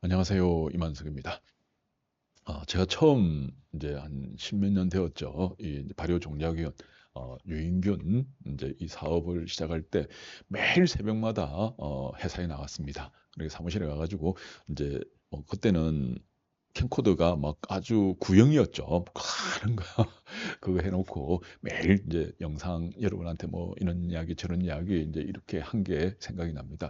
안녕하세요. 이만석입니다. 제가 처음 이제 한 십몇 년 되었죠. 이 발효 종약위원 유인균 이제 이 사업을 시작할 때 매일 새벽마다 회사에 나갔습니다. 그리고 사무실에 가가지고 이제 그때는 캠코더가 막 아주 구형이었죠. 하는 거 그거 해놓고 매일 이제 영상 여러분한테 뭐 이런 이야기 저런 이야기 이제 이렇게 한 게 생각이 납니다.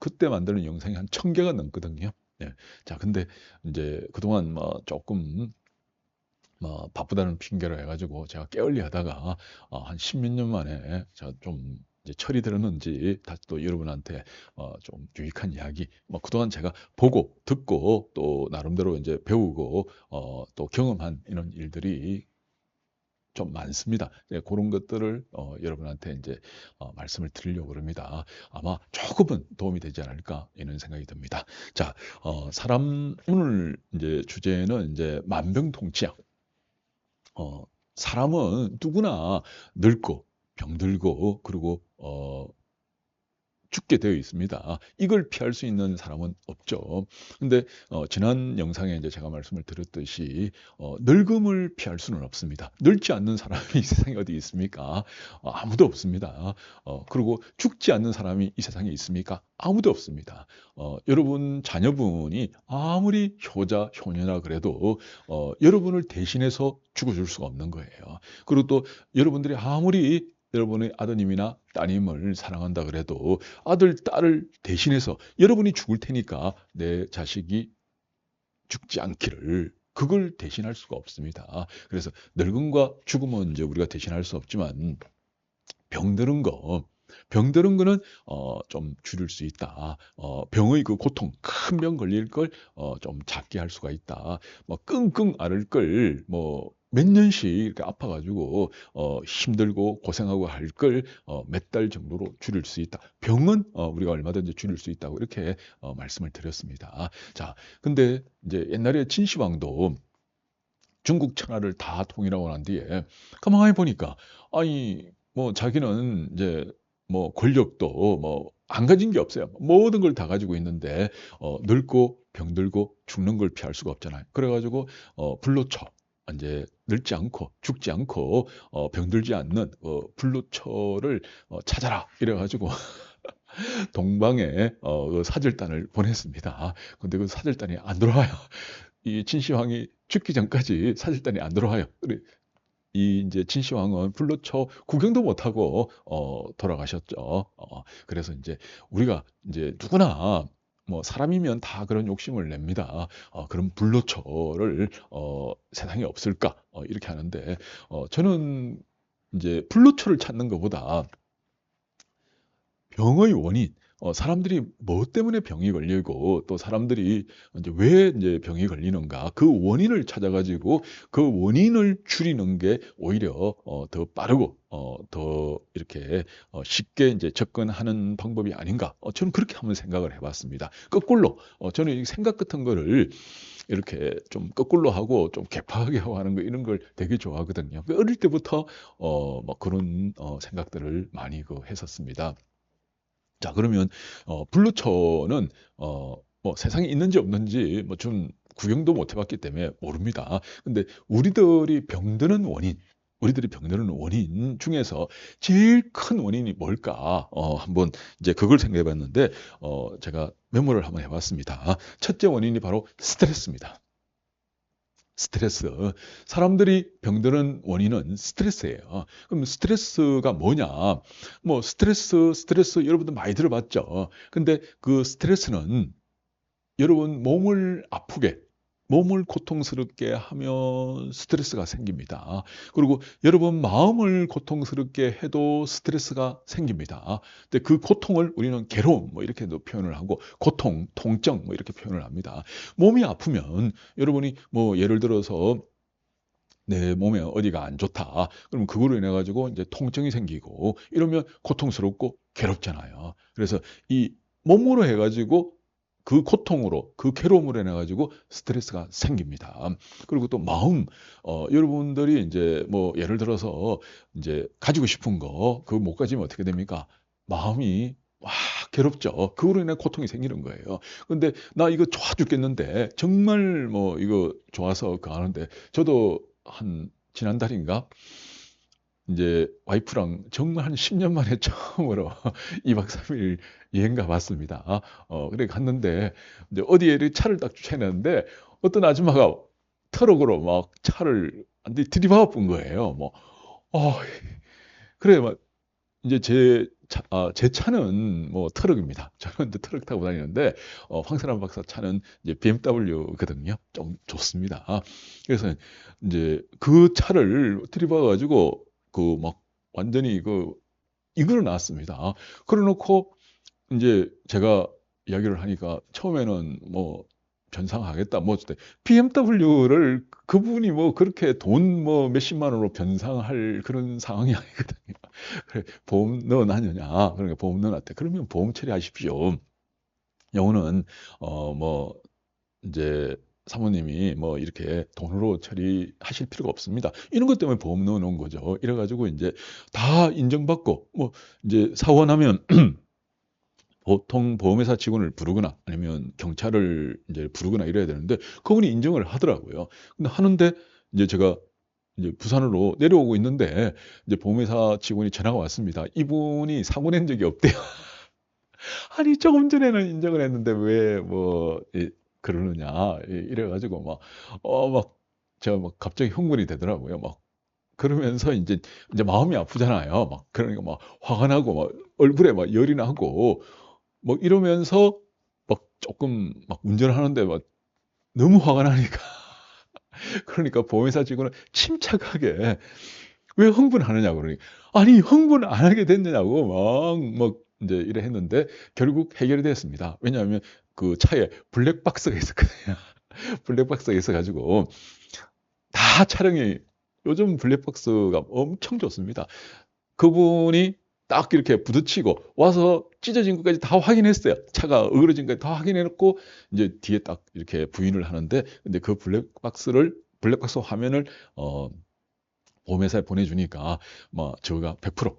그때 만드는 영상이 한 1000개가 넘거든요. 예. 자, 근데 이제 그동안 뭐 조금 뭐 바쁘다는 핑계로 해가지고 제가 게을리 하다가 한 십몇 년 만에 제가 좀 이제 철이 들었는지 다시 또 여러분한테 좀 유익한 이야기 뭐 그동안 제가 보고 듣고 또 나름대로 이제 배우고 또 경험한 이런 일들이 좀 많습니다. 예, 그런 것들을 여러분한테 이제 말씀을 드리려고 그럽니다. 아마 조금은 도움이 되지 않을까 이런 생각이 듭니다. 자, 사람 오늘 이제 주제는 이제 만병통치약. 어, 사람은 누구나 늙고 병들고 그리고 죽게 되어 있습니다. 이걸 피할 수 있는 사람은 없죠. 근데 지난 영상에 이제 제가 말씀을 드렸듯이 늙음을 피할 수는 없습니다. 늙지 않는 사람이 이 세상에 어디 있습니까? 아무도 없습니다. 그리고 죽지 않는 사람이 이 세상에 있습니까? 아무도 없습니다. 여러분 자녀분이 아무리 효자, 효녀라 그래도 여러분을 대신해서 죽어줄 수가 없는 거예요. 그리고 또 여러분들이 아무리 여러분의 아드님이나 따님을 사랑한다 그래도 아들, 딸을 대신해서 여러분이 죽을 테니까 내 자식이 죽지 않기를 그걸 대신할 수가 없습니다. 그래서 늙음과 죽음은 이제 우리가 대신할 수 없지만 병드는 거, 병드는 거는 좀 줄일 수 있다. 병의 그 고통, 큰 병 걸릴 걸 좀 작게 할 수가 있다. 뭐 끙끙 앓을 걸 뭐 몇 년씩 이렇게 아파가지고 힘들고 고생하고 할 걸 몇 달 정도로 줄일 수 있다. 병은 우리가 얼마든지 줄일 수 있다고 이렇게 말씀을 드렸습니다. 자, 근데 이제 옛날에 진시황도 중국 천하를 다 통일하고 난 뒤에 가만히 보니까 아니 뭐 자기는 이제 뭐 권력도 뭐 안 가진 게 없어요. 모든 걸 다 가지고 있는데 늙고 병들고 죽는 걸 피할 수가 없잖아요. 그래가지고 불로초 이제 늙지 않고 죽지 않고 병들지 않는 불로초를 찾아라 이래가지고 동방에 그 사절단을 보냈습니다. 근데 그 사절단이 안 돌아와요. 이 진시황이 죽기 전까지 사절단이 안 들어와요. 이 이제 진시황은 불로초 구경도 못하고 돌아가셨죠. 그래서 이제 우리가 이제 누구나 뭐 사람이면 다 그런 욕심을 냅니다. 그럼 불로초를 세상에 없을까? 이렇게 하는데 저는 이제 불로초를 찾는 것보다 병의 원인, 사람들이 뭐 때문에 병이 걸리고 또 사람들이 이제 왜 이제 병이 걸리는가 그 원인을 찾아가지고 그 원인을 줄이는 게 오히려 더 빠르고 더 이렇게 쉽게 이제 접근하는 방법이 아닌가. 저는 그렇게 한번 생각을 해봤습니다. 거꾸로 저는 이 생각 같은 거를 이렇게 좀 거꾸로 하고 좀 개파하게 하고 하는 거 이런 걸 되게 좋아하거든요. 어릴 때부터 뭐 그런 생각들을 많이 했었습니다. 자, 그러면 블루초는 뭐 세상에 있는지 없는지 뭐 좀 구경도 못 해봤기 때문에 모릅니다. 근데 우리들이 병드는 원인 중에서 제일 큰 원인이 뭘까? 한번 이제 그걸 생각해 봤는데, 제가 메모를 한번 해봤습니다. 첫째 원인이 바로 스트레스입니다. 스트레스. 사람들이 병드는 원인은 스트레스예요. 그럼 스트레스가 뭐냐? 뭐 스트레스 여러분들 많이 들어봤죠. 근데 그 스트레스는 여러분 몸을 아프게 몸을 고통스럽게 하면 스트레스가 생깁니다. 그리고 여러분 마음을 고통스럽게 해도 스트레스가 생깁니다. 근데 그 고통을 우리는 괴로움 뭐 이렇게도 표현을 하고 고통, 통증 뭐 이렇게 표현을 합니다. 몸이 아프면 여러분이 뭐 예를 들어서 내 몸에 어디가 안 좋다. 그럼 그거로 인해 가지고 이제 통증이 생기고 이러면 고통스럽고 괴롭잖아요. 그래서 이 몸으로 해 가지고 그 고통으로 그 괴로움으로 인해 가지고 스트레스가 생깁니다. 그리고 또 마음 여러분들이 이제 뭐 예를 들어서 이제 가지고 싶은 거 그거 못 가지면 어떻게 됩니까? 마음이 와, 괴롭죠. 그로 인해 고통이 생기는 거예요. 근데 나 이거 좋아 죽겠는데 정말 뭐 이거 좋아서 그 하는데 저도 한 지난달인가 이제 와이프랑 정말 한 10년 만에 처음으로 2박 3일 여행 가봤습니다. 그래 갔는데 이제 어디에 이렇게 차를 딱 주차해놨는데 어떤 아줌마가 트럭으로 막 차를 완전히 들이박은 거예요. 뭐, 어, 그래 막 이제 제 차는 뭐 트럭입니다. 저는 이제 트럭 타고 다니는데 황선한 박사 차는 이제 BMW거든요. 좀 좋습니다. 그래서 이제 그 차를 들이박아가지고 그 막 완전히 그 이걸 나왔습니다. 그래놓고 이제 제가 이야기를 하니까 처음에는 뭐 변상하겠다 뭐 어쨌든 BMW를 그분이 뭐 그렇게 돈 뭐 몇십만 원으로 변상할 그런 상황이 아니거든요. 그래 보험 넣어놨느냐 그러니까 보험 넣어놨대. 그러면 보험 처리하십시오. 영어는 뭐 이제 사모님이 뭐 이렇게 돈으로 처리하실 필요가 없습니다. 이런 것 때문에 보험 넣어놓은 거죠. 이래가지고 이제 다 인정받고 뭐 이제 사고 나면 보통 보험회사 직원을 부르거나 아니면 경찰을 이제 부르거나 이래야 되는데 그분이 인정을 하더라고요. 근데 하는데 이제 제가 이제 부산으로 내려오고 있는데 이제 보험회사 직원이 전화가 왔습니다. 이분이 사고 낸 적이 없대요. 아니 조금 전에는 인정을 했는데 왜 뭐 그러느냐 이래가지고 막 제가 막 갑자기 흥분이 되더라고요. 막 그러면서 이제 마음이 아프잖아요. 막 그러니까 막 화가 나고 막 얼굴에 막 열이 나고 뭐 이러면서 막 조금 막 운전을 하는데 막 너무 화가 나니까 그러니까 보험회사 직원은 침착하게 왜 흥분하느냐고 그러니 아니 흥분 안 하게 됐느냐고 막 이제 이래 했는데 결국 해결이 됐습니다. 왜냐하면 그 차에 블랙박스가 있었거든요. 블랙박스가 있어가지고 다 촬영이 요즘 블랙박스가 엄청 좋습니다. 그분이 딱 이렇게 부딪히고 와서 찢어진 것까지 다 확인했어요. 차가 어그러진 것까지 다 확인해놓고 이제 뒤에 딱 이렇게 부인을 하는데 근데 그 블랙박스 화면을 보험회사에 보내주니까 뭐 저가 100%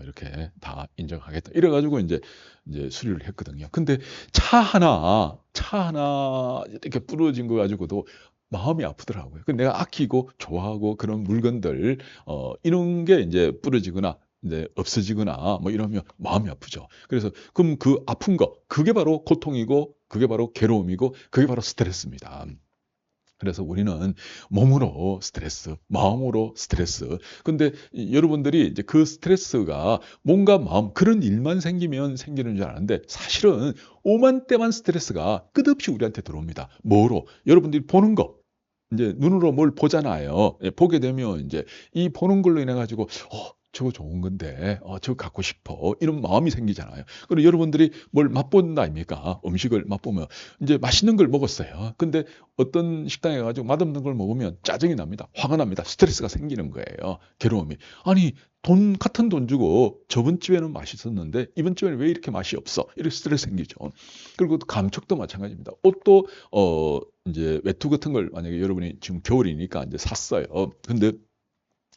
이렇게 다 인정하겠다. 이래가지고 이제 수리를 했거든요. 근데 차 하나 이렇게 부러진 거 가지고도 마음이 아프더라고요. 그 내가 아끼고 좋아하고 그런 물건들 이런 게 이제 부러지거나 이제 없어지거나 뭐 이러면 마음이 아프죠. 그래서 그럼 그 아픈 거 그게 바로 고통이고 그게 바로 괴로움이고 그게 바로 스트레스입니다. 그래서 우리는 몸으로 스트레스, 마음으로 스트레스. 근데 여러분들이 이제 그 스트레스가 몸과 마음 그런 일만 생기면 생기는 줄 아는데 사실은 오만때만 스트레스가 끝없이 우리한테 들어옵니다. 뭐로? 여러분들이 보는 거. 이제 눈으로 뭘 보잖아요. 예, 보게 되면 이제 이 보는 걸로 인해 가지고 저거 좋은 건데 저거 갖고 싶어 이런 마음이 생기잖아요. 그리고 여러분들이 뭘 맛본다 아닙니까? 음식을 맛보면 이제 맛있는 걸 먹었어요. 근데 어떤 식당에 가지고 맛없는 걸 먹으면 짜증이 납니다. 화가 납니다. 스트레스가 생기는 거예요. 괴로움이. 아니 같은 돈 주고 저번 집에는 맛있었는데 이번 집에는 왜 이렇게 맛이 없어? 이렇게 스트레스 생기죠. 그리고 또 감촉도 마찬가지입니다. 옷도 이제 외투 같은 걸 만약에 여러분이 지금 겨울이니까 이제 샀어요. 근데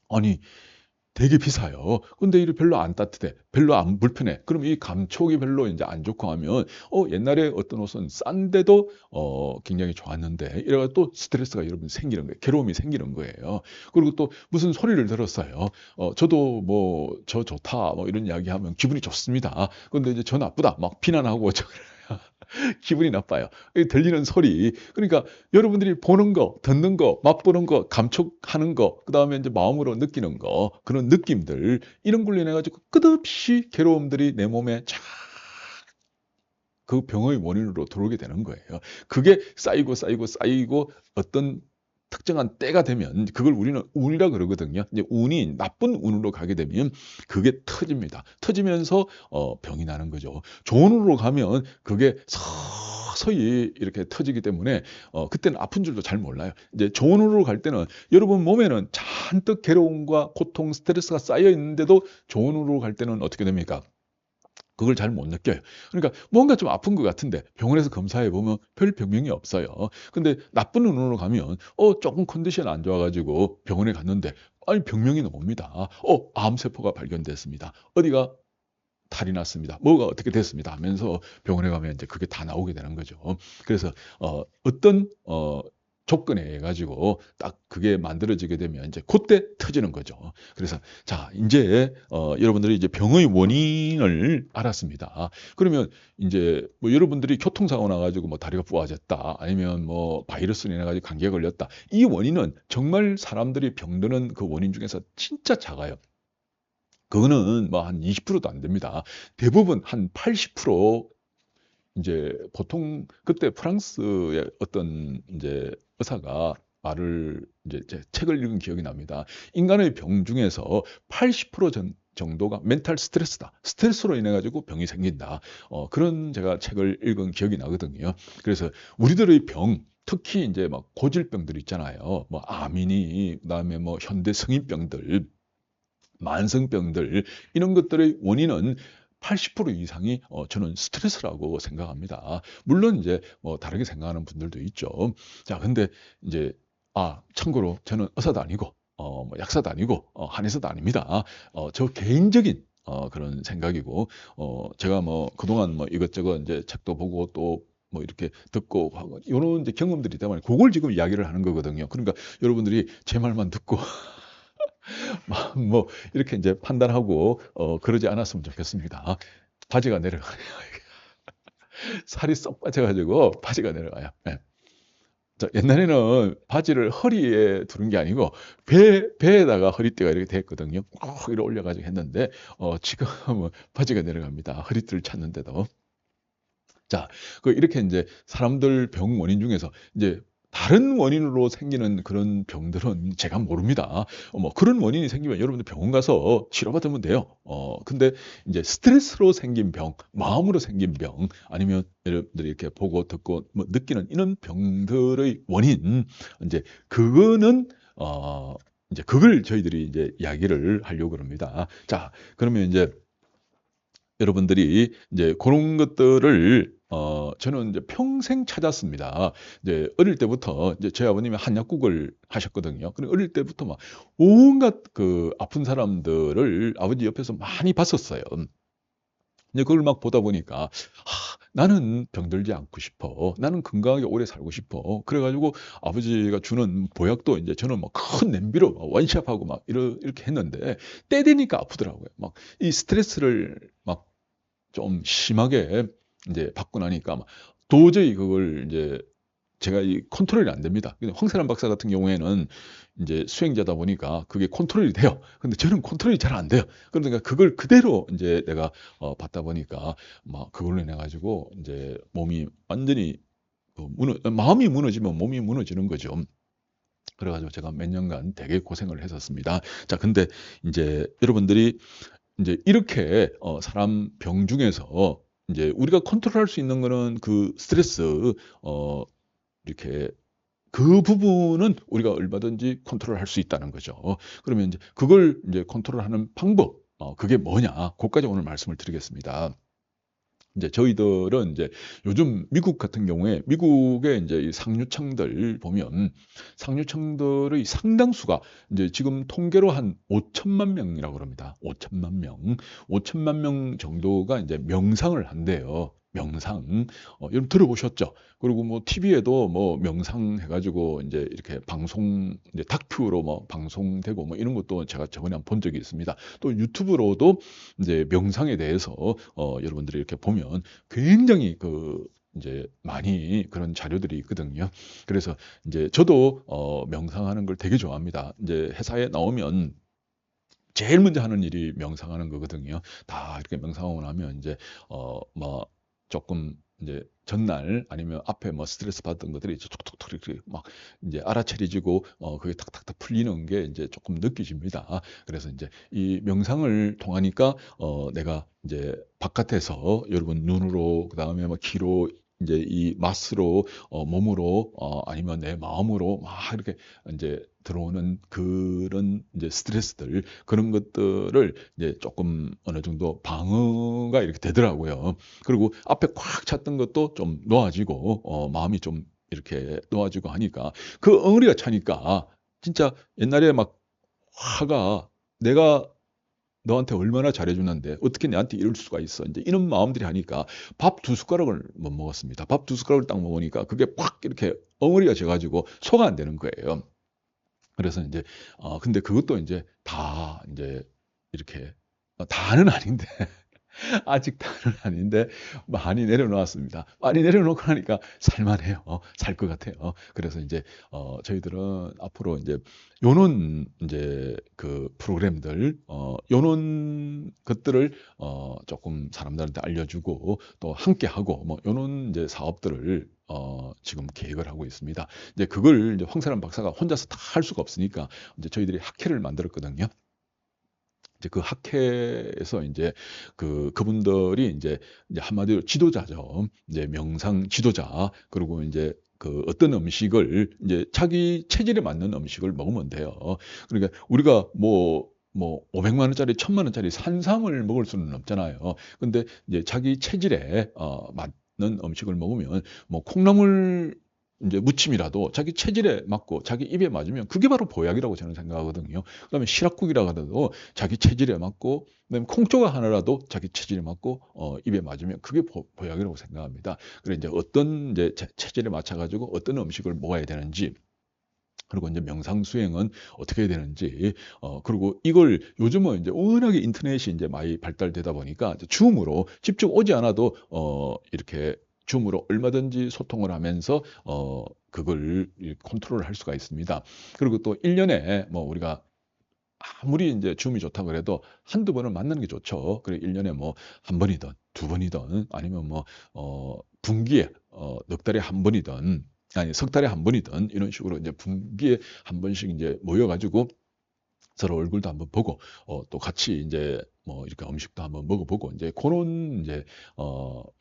아니 되게 비싸요. 근데 이게 별로 안 따뜻해. 별로 안 불편해. 그럼 이 감촉이 별로 이제 안 좋고 하면 옛날에 어떤 옷은 싼데도 굉장히 좋았는데 이래가 또 스트레스가 여러분 생기는 거예요. 괴로움이 생기는 거예요. 그리고 또 무슨 소리를 들었어요. 저도 뭐 저 좋다 뭐 이런 이야기하면 기분이 좋습니다. 근데 이제 저 나쁘다 막 비난하고 기분이 나빠요. 들리는 소리. 그러니까 여러분들이 보는 거, 듣는 거, 맛보는 거, 감촉하는 거, 그 다음에 이제 마음으로 느끼는 거, 그런 느낌들, 이런 걸로 인해가지고 끝없이 괴로움들이 내 몸에 쫙 그 병의 원인으로 들어오게 되는 거예요. 그게 쌓이고 쌓이고 쌓이고 어떤 특정한 때가 되면 그걸 우리는 운이라 그러거든요. 이제 운이 나쁜 운으로 가게 되면 그게 터집니다. 터지면서 병이 나는 거죠. 좋은 운으로 가면 그게 서서히 이렇게 터지기 때문에 그때는 아픈 줄도 잘 몰라요. 이제 좋은 운으로 갈 때는 여러분 몸에는 잔뜩 괴로움과 고통, 스트레스가 쌓여 있는데도 좋은 운으로 갈 때는 어떻게 됩니까? 그걸 잘 못 느껴요. 그러니까 뭔가 좀 아픈 것 같은데 병원에서 검사해 보면 별 병명이 없어요. 근데 나쁜 눈으로 가면 조금 컨디션 안 좋아가지고 병원에 갔는데 아니 병명이 나옵니다. 암세포가 발견됐습니다. 어디가? 탈이 났습니다. 뭐가 어떻게 됐습니다 하면서 병원에 가면 이제 그게 다 나오게 되는 거죠. 그래서 어떤 조건에 의해 가지고 딱 그게 만들어지게 되면 이제 그때 터지는 거죠. 그래서 자, 이제 여러분들이 이제 병의 원인을 알았습니다. 그러면 이제 뭐 여러분들이 교통사고 나가지고 뭐 다리가 부러졌다, 아니면 뭐 바이러스로 인해 가지고 감기에 걸렸다. 이 원인은 정말 사람들이 병드는 그 원인 중에서 진짜 작아요. 그거는 뭐 한 20%도 안 됩니다. 대부분 한 80% 이제 보통 그때 프랑스의 어떤 이제 의사가 말을 이제 제 책을 읽은 기억이 납니다. 인간의 병 중에서 80% 정도가 멘탈 스트레스다. 스트레스로 인해 가지고 병이 생긴다. 그런 제가 책을 읽은 기억이 나거든요. 그래서 우리들의 병, 특히 이제 막 고질병들 있잖아요. 뭐 암이니, 그다음에 뭐 현대 성인병들, 만성병들, 이런 것들의 원인은 80% 이상이 저는 스트레스라고 생각합니다. 물론 이제 뭐 다르게 생각하는 분들도 있죠. 자, 근데 이제 참고로 저는 의사도 아니고 뭐 약사도 아니고 한의사도 아닙니다. 저 개인적인 그런 생각이고, 제가 뭐 그동안 뭐 이것저것 이제 책도 보고 또 뭐 이렇게 듣고 하고 이런 이제 경험들이 때문에 그걸 지금 이야기를 하는 거거든요. 그러니까 여러분들이 제 말만 듣고 뭐 이렇게 이제 판단하고 그러지 않았으면 좋겠습니다. 바지가 내려가요. 살이 쏙 빠져가지고 바지가 내려가요. 예. 옛날에는 바지를 허리에 두른 게 아니고 배에다가 허리띠가 이렇게 됐거든요. 꼭 이렇게 올려가지고 했는데 지금은 바지가 내려갑니다. 허리띠를 찾는데도. 자, 이렇게 이제 사람들 병 원인 중에서 이제 다른 원인으로 생기는 그런 병들은 제가 모릅니다. 뭐 그런 원인이 생기면 여러분들 병원 가서 치료받으면 돼요. 근데 이제 스트레스로 생긴 병, 마음으로 생긴 병, 아니면 여러분들이 이렇게 보고 듣고 뭐 느끼는 이런 병들의 원인, 이제 그거는 이제 그걸 저희들이 이제 이야기를 하려고 합니다. 자, 그러면 이제 여러분들이 이제 그런 것들을 저는 이제 평생 찾았습니다. 이제 어릴 때부터 이제 저희 아버님이 한약국을 하셨거든요. 그리고 어릴 때부터 막 온갖 그 아픈 사람들을 아버지 옆에서 많이 봤었어요. 이제 그걸 막 보다 보니까 나는 병들지 않고 싶어. 나는 건강하게 오래 살고 싶어. 그래가지고 아버지가 주는 보약도 이제 저는 막 큰 냄비로 막 원샷하고 막 이렇게 했는데 때 되니까 아프더라고요. 막 이 스트레스를 막 좀 심하게 이제 받고 나니까 도저히 그걸 이제 제가 이 컨트롤이 안 됩니다. 근데 황세란 박사 같은 경우에는 이제 수행자다 보니까 그게 컨트롤이 돼요. 근데 저는 컨트롤이 잘 안 돼요. 그러니까 그걸 그대로 이제 내가 받다 보니까 막 그걸로 인해 가지고 이제 몸이 완전히 마음이 무너지면 몸이 무너지는 거죠. 그래가지고 제가 몇 년간 되게 고생을 했었습니다. 자, 근데 이제 여러분들이 이제 이렇게 사람 병 중에서 이제 우리가 컨트롤할 수 있는 거는 그 스트레스, 이렇게 그 부분은 우리가 얼마든지 컨트롤할 수 있다는 거죠. 그러면 이제 그걸 이제 컨트롤하는 방법, 그게 뭐냐? 그까지 오늘 말씀을 드리겠습니다. 이제 저희들은 이제 요즘 미국 같은 경우에 미국의 이제 이 상류층들 보면 상류층들의 상당수가 이제 지금 통계로 한 5천만 명이라고 그럽니다. 5천만 명. 5천만 명 정도가 이제 명상을 한대요. 명상. 여러분 들어보셨죠? 그리고 뭐 TV에도 뭐 명상 해가지고 이제 이렇게 방송, 이제 다큐로 뭐 방송되고 뭐 이런 것도 제가 저번에 한 번 본 적이 있습니다. 또 유튜브로도 이제 명상에 대해서 여러분들이 이렇게 보면 굉장히 이제 많이 그런 자료들이 있거든요. 그래서 이제 저도 명상하는 걸 되게 좋아합니다. 이제 회사에 나오면 제일 먼저 하는 일이 명상하는 거거든요. 다 이렇게 명상하고 나면 이제 뭐 조금 이제 전날 아니면 앞에 뭐 스트레스 받던 것들이 이제 톡톡톡 이렇게 막 이제 알아차려지고 그게 탁탁탁 풀리는 게 이제 조금 느껴집니다. 그래서 이제 이 명상을 통하니까 내가 이제 바깥에서 여러분 눈으로 그다음에 뭐 귀로 이제 이 맛으로 몸으로 아니면 내 마음으로 막 이렇게 이제 들어오는 그런 이제 스트레스들, 그런 것들을 이제 조금 어느 정도 방어가 이렇게 되더라고요. 그리고 앞에 꽉 찼던 것도 좀 놓아지고 마음이 좀 이렇게 놓아지고 하니까 그 엉덩이가 차니까 진짜 옛날에 막 화가 내가 너한테 얼마나 잘해주는데 어떻게 내한테 이럴 수가 있어. 이제 이런 마음들이 하니까 밥 두 숟가락을 못 먹었습니다. 밥 두 숟가락을 딱 먹으니까 그게 팍 이렇게 엉어리가 져가지고 소화 안 되는 거예요. 그래서 이제 근데 그것도 이제 다 이제 이렇게 다는 아닌데 아직 다는 아닌데 많이 내려놓았습니다. 많이 내려놓고 나니까 살만해요. 살 것 같아요. 그래서 이제 저희들은 앞으로 이제 요런 이제 그 프로그램들 요런 것들을 조금 사람들한테 알려주고 또 함께하고 뭐 요런 이제 사업들을 지금 계획을 하고 있습니다. 이제 그걸 이제 황사람 박사가 혼자서 다 할 수가 없으니까 이제 저희들이 학회를 만들었거든요. 이제 그 학회에서 이제 그분들이 이제 한마디로 지도자죠. 이제 명상 지도자. 그리고 이제 그 어떤 음식을 이제 자기 체질에 맞는 음식을 먹으면 돼요. 그러니까 우리가 뭐 500만 원짜리, 1000만 원짜리 산삼을 먹을 수는 없잖아요. 근데 이제 자기 체질에 맞는 음식을 먹으면 뭐 콩나물 이제 무침이라도 자기 체질에 맞고 자기 입에 맞으면 그게 바로 보약이라고 저는 생각하거든요. 그다음에 시락국이라 하더라도 자기 체질에 맞고 그다음에 콩조각 하나라도 자기 체질에 맞고 입에 맞으면 그게 보약이라고 생각합니다. 그래 이제 어떤 이제 체질에 맞춰 가지고 어떤 음식을 먹어야 되는지 그리고 이제 명상 수행은 어떻게 해야 되는지, 그리고 이걸 요즘은 이제 워낙에 인터넷이 이제 많이 발달되다 보니까 이제 줌으로 직접 오지 않아도, 이렇게 줌으로 얼마든지 소통을 하면서, 그걸 컨트롤 할 수가 있습니다. 그리고 또 1년에 뭐 우리가 아무리 이제 줌이 좋다고 그래도 한두 번은 만나는 게 좋죠. 그래 1년에 뭐 한 번이든 두 번이든 아니면 뭐 분기에 넉 달에 한 번이든 아니 석 달에 한 번이든 이런 식으로 이제 분기에 한 번씩 이제 모여 가지고 서로 얼굴도 한번 보고 또 같이 이제 뭐 이렇게 음식도 한번 먹어보고 이제 그런 이제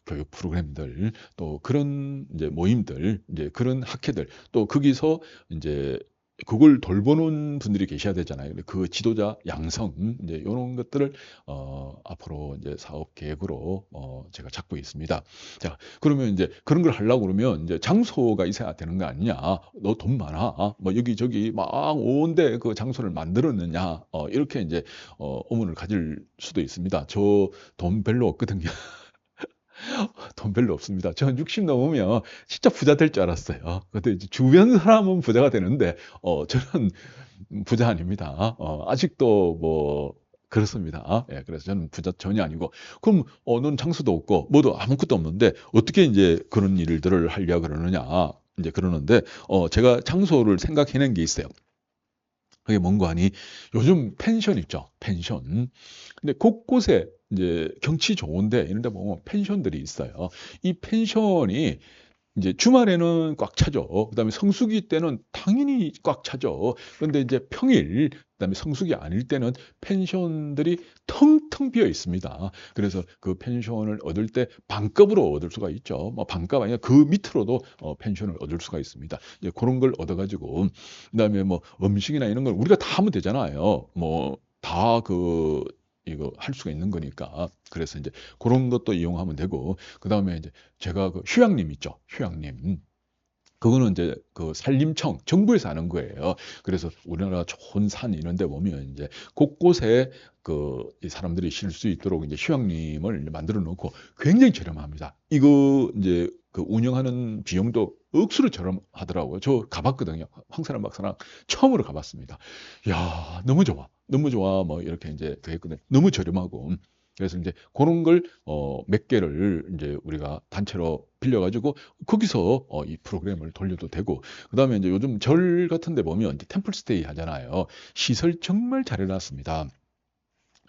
교육 프로그램들 또 그런 이제 모임들 이제 그런 학회들 또 거기서 이제 그걸 돌보는 분들이 계셔야 되잖아요. 근데 그 지도자 양성 이제 이런 것들을 앞으로 이제 사업 계획으로 제가 잡고 있습니다. 자, 그러면 이제 그런 걸 하려고 그러면 이제 장소가 있어야 되는 거 아니냐? 너 돈 많아? 뭐 여기저기 막 온데 그 장소를 만들었느냐? 이렇게 이제 의문을 가질 수도 있습니다. 저 돈 별로 없거든요. 돈 별로 없습니다. 전 60 넘으면 진짜 부자 될 줄 알았어요. 근데 이제 주변 사람은 부자가 되는데 저는 부자 아닙니다. 아직도 뭐 그렇습니다. 예, 그래서 저는 부자 전혀 아니고 그럼 넌 장수도 없고 뭐도 아무것도 없는데 어떻게 이제 그런 일들을 하려 그러느냐 이제 그러는데 제가 장소를 생각해낸 게 있어요. 그게 뭔가 하니 요즘 펜션 있죠. 펜션. 근데 곳곳에 이제 경치 좋은데 이런 데 보면 펜션들이 있어요. 이 펜션이 이제 주말에는 꽉 차죠. 그다음에 성수기 때는 당연히 꽉 차죠. 그런데 이제 평일, 그다음에 성수기 아닐 때는 펜션들이 텅텅 비어 있습니다. 그래서 그 펜션을 얻을 때 반값으로 얻을 수가 있죠. 뭐 반값 아니라 그 밑으로도 펜션을 얻을 수가 있습니다. 이제 그런 걸 얻어가지고 그다음에 뭐 음식이나 이런 걸 우리가 다 하면 되잖아요. 뭐 다 이거 할 수가 있는 거니까. 그래서 이제 그런 것도 이용하면 되고 그다음에 이제 제가 그 휴양림 있죠. 휴양림. 그거는 이제 그 산림청, 정부에서 하는 거예요. 그래서 우리나라 좋은 산 이런 데 보면 이제 곳곳에 이 사람들이 쉴 수 있도록 이제 휴양림을 이제 만들어 놓고 굉장히 저렴합니다. 이거 이제 그 운영하는 비용도 억수로 저렴하더라고요. 저 가봤거든요. 황사람 박사랑 처음으로 가봤습니다. 야, 너무 좋아. 너무 좋아. 뭐 이렇게 이제 그랬거든요. 너무 저렴하고. 그래서 이제 그런 걸 몇 개를 이제 우리가 단체로 빌려가지고 거기서 이 프로그램을 돌려도 되고 그다음에 이제 요즘 절 같은 데 보면 이제 템플스테이 하잖아요. 시설 정말 잘 해놨습니다.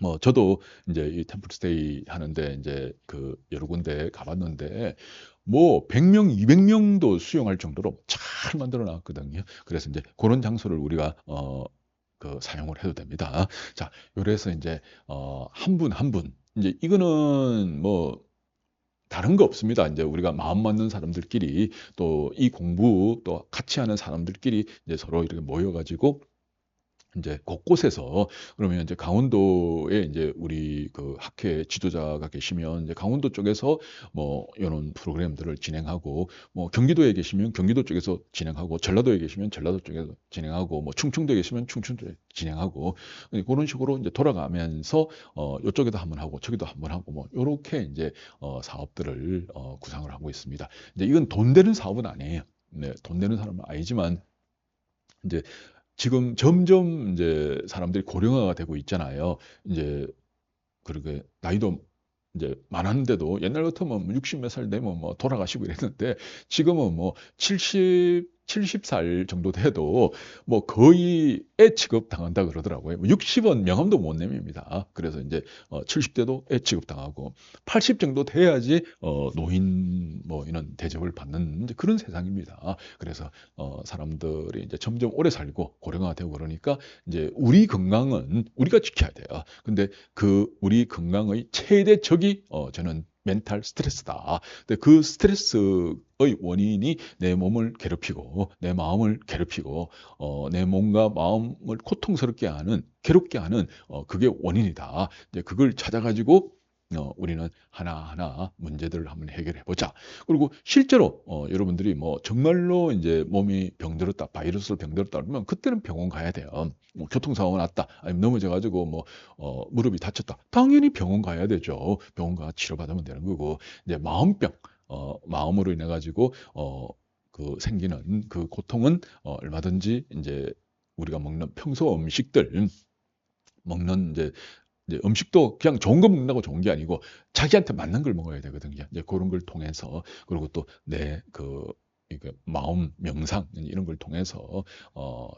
뭐 저도 이제 이 템플스테이 하는데 이제 그 여러 군데 가봤는데 뭐 100명, 200명도 수용할 정도로 잘 만들어 놨거든요. 그래서 이제 그런 장소를 우리가 사용을 해도 됩니다. 자, 요래서 이제 한 분 한 분 이제 이거는 뭐 다른 거 없습니다. 이제 우리가 마음 맞는 사람들끼리 또 이 공부 또 같이 하는 사람들끼리 이제 서로 이렇게 모여 가지고 이제 곳곳에서 그러면 이제 강원도에 이제 우리 그 학회 지도자가 계시면 이제 강원도 쪽에서 뭐 이런 프로그램들을 진행하고 뭐 경기도에 계시면 경기도 쪽에서 진행하고 전라도에 계시면 전라도 쪽에서 진행하고 뭐 충청도에 계시면 충청도에 진행하고 그런 식으로 이제 돌아가면서 이쪽에도 한번 하고 저기도 한번 하고 뭐 요렇게 이제 사업들을 구상을 하고 있습니다. 이제 이건 돈 되는 사업은 아니에요. 네, 돈 되는 사람은 아니지만 이제 지금 점점 이제 사람들이 고령화가 되고 있잖아요. 이제 그렇게 나이도 이제 많았는데도 옛날 같으면 60 몇 살 되면 뭐 돌아가시고 이랬는데 지금은 뭐 70살 정도 돼도 뭐 거의 애 취급 당한다 그러더라고요. 60은 명함도 못 내밉니다. 그래서 이제 70대도 애 취급 당하고 80 정도 돼야지 노인 뭐 이런 대접을 받는 이제 그런 세상입니다. 그래서 사람들이 이제 점점 오래 살고 고령화가 되고 그러니까 이제 우리 건강은 우리가 지켜야 돼요. 근데 그 우리 건강의 최대 적이 저는 멘탈 스트레스다. 근데 그 스트레스의 원인이 내 몸을 괴롭히고 내 마음을 괴롭히고 내 몸과 마음을 고통스럽게 하는 괴롭게 하는 그게 원인이다. 이제 그걸 찾아가지고 우리는 하나하나 문제들을 한번 해결해 보자. 그리고 실제로 여러분들이 뭐 정말로 이제 몸이 병들었다, 바이러스로 병들었다 그러면 그때는 병원 가야 돼요. 뭐 교통사고가 났다, 아니면 넘어져가지고 뭐 무릎이 다쳤다, 당연히 병원 가야 되죠. 병원 가 치료받으면 되는 거고 이제 마음병, 마음으로 인해 가지고 그 생기는 그 고통은 얼마든지 이제 우리가 먹는 평소 음식들 먹는 이제 음식도 그냥 좋은 거 먹는다고 좋은 게 아니고 자기한테 맞는 걸 먹어야 되거든요. 이제 그런 걸 통해서 그리고 또 내 그 마음 명상 이런 걸 통해서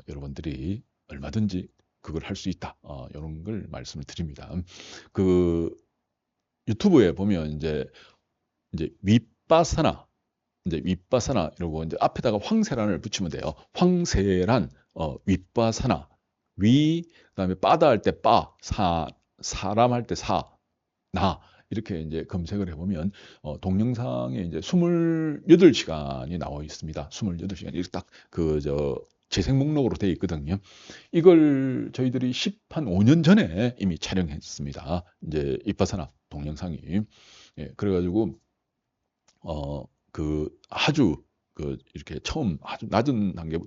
여러분들이 얼마든지 그걸 할 수 있다. 이런 걸 말씀을 드립니다. 그 유튜브에 보면 이제 윗바사나 이제 윗바사나 이러고 이제 앞에다가 황세란을 붙이면 돼요. 황세란 윗바사나 위 그다음에 빠다 할 때 빠, 사람 할 때 사, 나 이렇게 이제 검색을 해보면 동영상에 이제 28시간이 나와 있습니다. 28시간 이렇게 딱 그 재생 목록으로 되어 있거든요. 이걸 저희들이 한 5년 전에 이미 촬영했습니다. 이제 윗바사나 동영상이. 예, 그래가지고 그 아주 그 이렇게 처음 아주 낮은 단계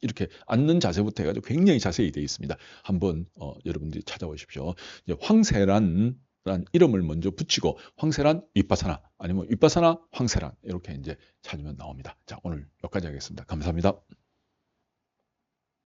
이렇게 앉는 자세부터 해가지고 굉장히 자세히 되어 있습니다. 한번 여러분들이 찾아보십시오. 이제 황세란 란 이름을 먼저 붙이고 황세란 윗바사나 아니면 윗바사나 황세란 이렇게 이제 찾으면 나옵니다. 자, 오늘 여기까지 하겠습니다. 감사합니다.